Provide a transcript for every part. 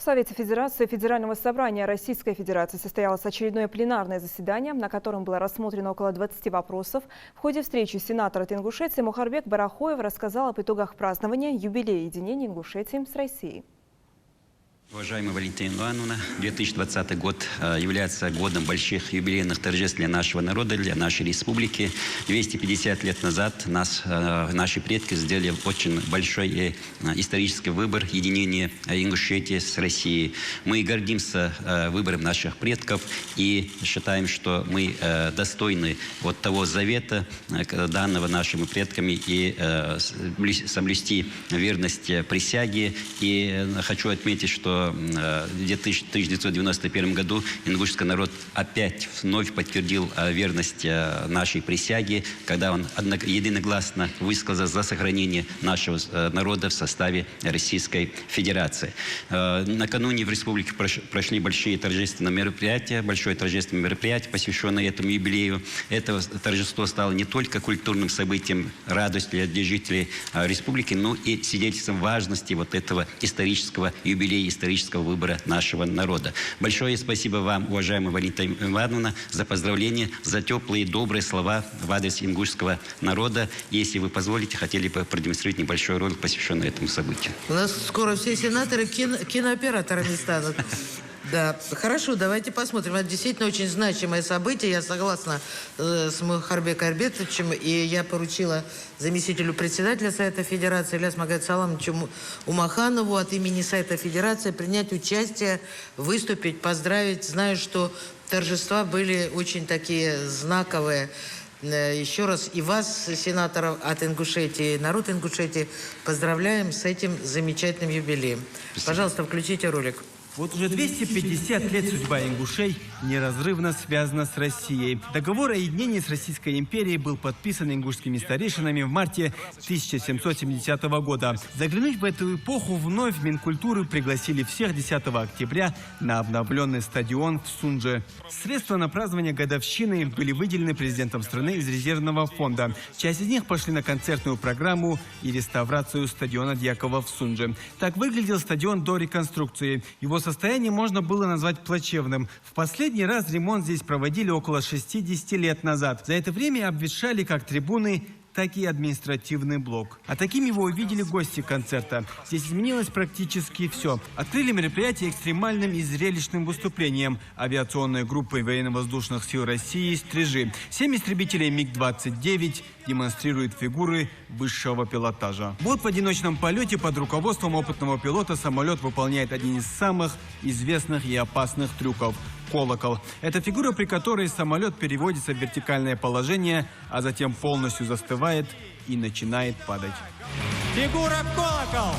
В Совете Федерации Федерального собрания Российской Федерации состоялось очередное пленарное заседание, на котором было рассмотрено около 20 вопросов. В ходе встречи сенатор от Ингушетии Мухарбек Барахоев рассказал об итогах празднования юбилея единения Ингушетии с Россией. Уважаемая Валентина Ивановна, 2020 год является годом больших юбилейных торжеств для нашего народа, для нашей республики. 250 лет назад наши предки сделали очень большой исторический выбор единения Ингушетии с Россией. Мы гордимся выбором наших предков и считаем, что мы достойны вот того завета, данного нашими предками, и соблюсти верность присяге. И хочу отметить, что в 1991 году ингушский народ опять вновь подтвердил верность нашей присяге, когда он единогласно высказал за сохранение нашего народа в составе Российской Федерации. Накануне в республике прошли большое торжественное мероприятие, посвященное этому юбилею. Это торжество стало не только культурным событием, радостью для жителей республики, но и свидетельством важности вот этого исторического юбилея, исторического выбора нашего народа. Большое спасибо вам, уважаемая Валентина Ивановна, за поздравления, за теплые, добрые слова в адрес ингушского народа. Если вы позволите, хотели бы продемонстрировать небольшой ролик, посвященный этому событию. У нас скоро все сенаторы кинооператорами станут. Да, хорошо, давайте посмотрим. Это действительно очень значимое событие. Я согласна с Мухарбеком Айрбетовичем, и я поручила заместителю председателя Совета Федерации Ильясу Магомеду Саламовичу Умаханову от имени Совета Федерации принять участие, выступить, поздравить. Знаю, что торжества были очень такие знаковые. Еще раз и вас, сенаторов от Ингушетии, народ Ингушетии, поздравляем с этим замечательным юбилеем. Спасибо. Пожалуйста, включите ролик. Вот уже 250 лет судьба ингушей неразрывно связана с Россией. Договор о единении с Российской империей был подписан ингушскими старейшинами в марте 1770 года. Заглянуть в эту эпоху вновь в Минкультуры пригласили всех 10 октября на обновленный стадион в Сундже. Средства на празднование годовщины были выделены президентом страны из резервного фонда. Часть из них пошли на концертную программу и реставрацию стадиона Дьякова в Сундже. Так выглядел стадион до реконструкции. Его состояние можно было назвать плачевным. В последний раз ремонт здесь проводили около 60 лет назад. За это время обветшали как трибуны, так и административный блок. А таким его увидели гости концерта. Здесь изменилось практически все. Открыли мероприятие экстремальным и зрелищным выступлением авиационной группы военно-воздушных сил России «Стрижи». 7 истребителей МиГ-29 демонстрируют фигуры высшего пилотажа. Вот в одиночном полете под руководством опытного пилота самолет выполняет один из самых известных и опасных трюков – колокол. Это фигура, при которой самолет переводится в вертикальное положение, а затем полностью застывает и начинает падать. Фигура колокол!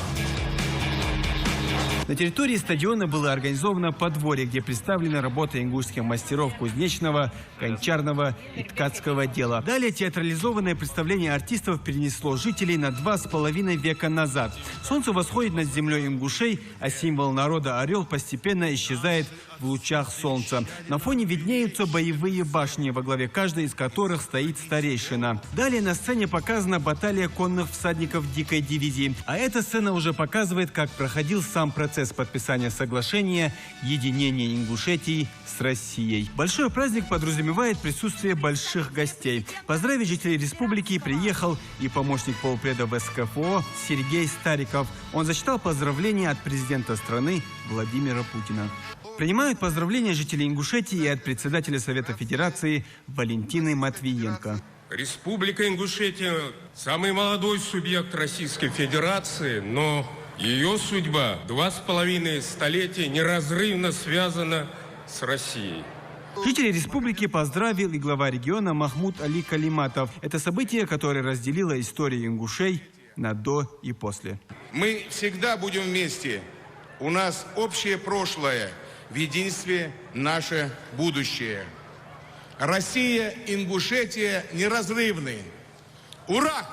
На территории стадиона было организовано подворье, где представлены работы ингушских мастеров кузнечного, гончарного и ткацкого дела. Далее театрализованное представление артистов перенесло жителей на 2,5 века назад. Солнце восходит над землей ингушей, а символ народа орел постепенно исчезает в лучах солнца. На фоне виднеются боевые башни, во главе каждой из которых стоит старейшина. Далее на сцене показана баталия конных всадников дикой дивизии. А эта сцена уже показывает, как проходил сам процесс подписания соглашения единения Ингушетии с Россией. Большой праздник подразумевает присутствие больших гостей. Поздравить жителей республики приехал и помощник полпреда в СКФО Сергей Стариков. Он зачитал поздравления от президента страны Владимира Путина. Принимают поздравления жителей Ингушетии и от председателя Совета Федерации Валентины Матвиенко. Республика Ингушетия – самый молодой субъект Российской Федерации, но ее судьба 2,5 столетия неразрывно связана с Россией. Жителей республики поздравил и глава региона Махмуд Али Калиматов. Это событие, которое разделило историю ингушей на до и после. Мы всегда будем вместе. У нас общее прошлое, в единстве наше будущее. Россия, Ингушетия неразрывны. Ура!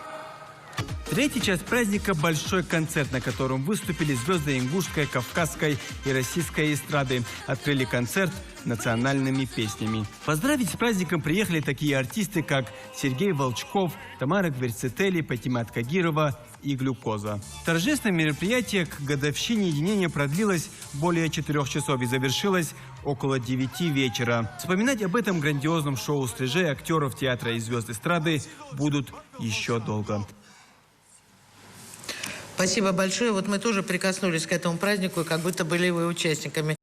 Третья часть праздника – большой концерт, на котором выступили звезды ингушской, кавказской и российской эстрады. Открыли концерт национальными песнями. Поздравить с праздником приехали такие артисты, как Сергей Волчков, Тамара Гверцетели, Патимат Кагирова и Глюкоза. Торжественное мероприятие к годовщине единения продлилось более 4 часов и завершилось около 9 вечера. Вспоминать об этом грандиозном шоу стрижей, актеров театра и звезд эстрады будут еще долго. Спасибо большое. Вот мы тоже прикоснулись к этому празднику, и как будто были вы участниками.